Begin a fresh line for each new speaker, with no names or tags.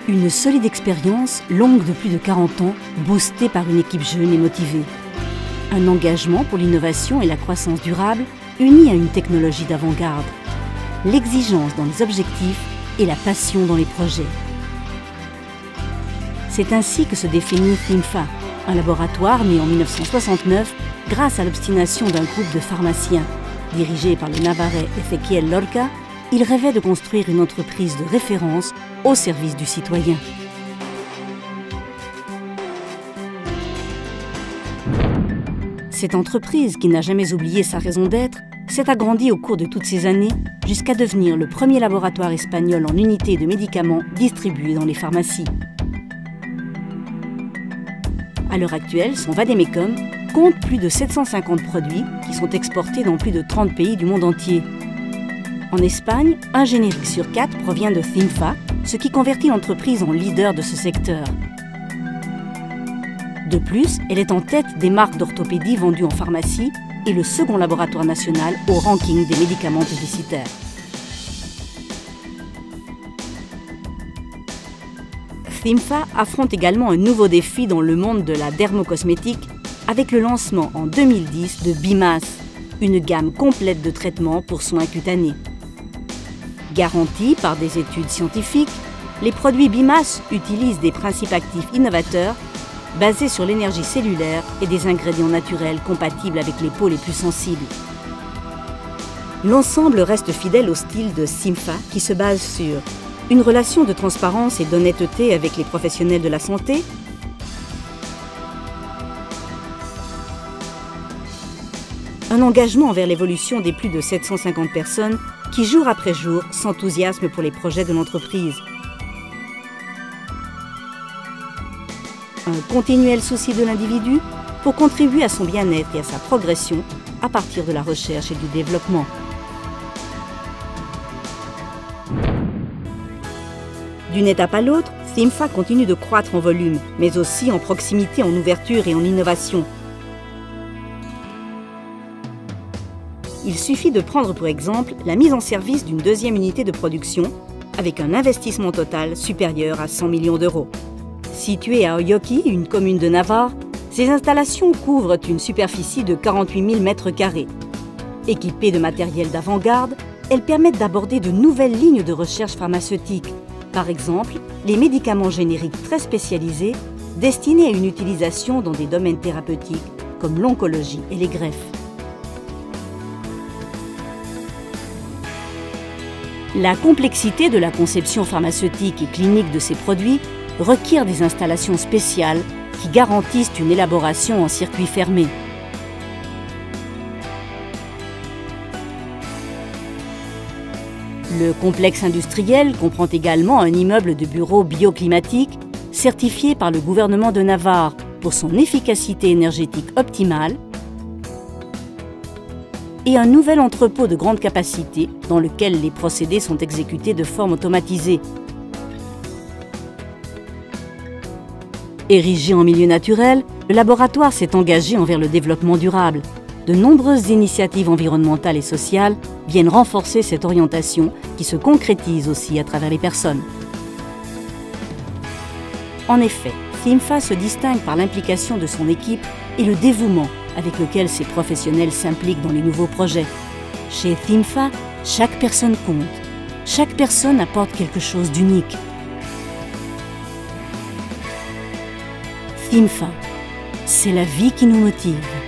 Une solide expérience, longue de plus de 40 ans, boostée par une équipe jeune et motivée. Un engagement pour l'innovation et la croissance durable, uni à une technologie d'avant-garde. L'exigence dans les objectifs et la passion dans les projets. C'est ainsi que se définit THIMFA, un laboratoire né en 1969 grâce à l'obstination d'un groupe de pharmaciens. Dirigé par le Navarrais Ezequiel Lorca, il rêvait de construire une entreprise de référence au service du citoyen. Cette entreprise, qui n'a jamais oublié sa raison d'être, s'est agrandie au cours de toutes ces années jusqu'à devenir le premier laboratoire espagnol en unités de médicaments distribués dans les pharmacies. À l'heure actuelle, son vade-mecum compte plus de 750 produits qui sont exportés dans plus de 30 pays du monde entier. En Espagne, un générique sur 4 provient de THIMFA, ce qui convertit l'entreprise en leader de ce secteur. De plus, elle est en tête des marques d'orthopédie vendues en pharmacie et le second laboratoire national au ranking des médicaments publicitaires. THIMFA affronte également un nouveau défi dans le monde de la dermocosmétique avec le lancement en 2010 de Bimas, une gamme complète de traitements pour soins cutanés. Garantis par des études scientifiques, les produits Bimas utilisent des principes actifs innovateurs basés sur l'énergie cellulaire et des ingrédients naturels compatibles avec les peaux les plus sensibles. L'ensemble reste fidèle au style de THIMFA qui se base sur une relation de transparence et d'honnêteté avec les professionnels de la santé, un engagement envers l'évolution des plus de 750 personnes qui, jour après jour, s'enthousiasment pour les projets de l'entreprise. Un continuel souci de l'individu pour contribuer à son bien-être et à sa progression à partir de la recherche et du développement. D'une étape à l'autre, THIMFA continue de croître en volume, mais aussi en proximité, en ouverture et en innovation. Il suffit de prendre pour exemple la mise en service d'une deuxième unité de production avec un investissement total supérieur à 100 millions d'euros. Située à Oyoki, une commune de Navarre, ces installations couvrent une superficie de 48 000 m². Équipées de matériel d'avant-garde, elles permettent d'aborder de nouvelles lignes de recherche pharmaceutique. Par exemple, les médicaments génériques très spécialisés destinés à une utilisation dans des domaines thérapeutiques comme l'oncologie et les greffes. La complexité de la conception pharmaceutique et clinique de ces produits requiert des installations spéciales qui garantissent une élaboration en circuit fermé. Le complexe industriel comprend également un immeuble de bureaux bioclimatique certifié par le gouvernement de Navarre pour son efficacité énergétique optimale et un nouvel entrepôt de grande capacité dans lequel les procédés sont exécutés de forme automatisée. Érigé en milieu naturel, le laboratoire s'est engagé envers le développement durable. De nombreuses initiatives environnementales et sociales viennent renforcer cette orientation qui se concrétise aussi à travers les personnes. En effet, THIMFA se distingue par l'implication de son équipe et le dévouement avec lequel ces professionnels s'impliquent dans les nouveaux projets. Chez THIMFA, chaque personne compte. Chaque personne apporte quelque chose d'unique. THIMFA, c'est la vie qui nous motive.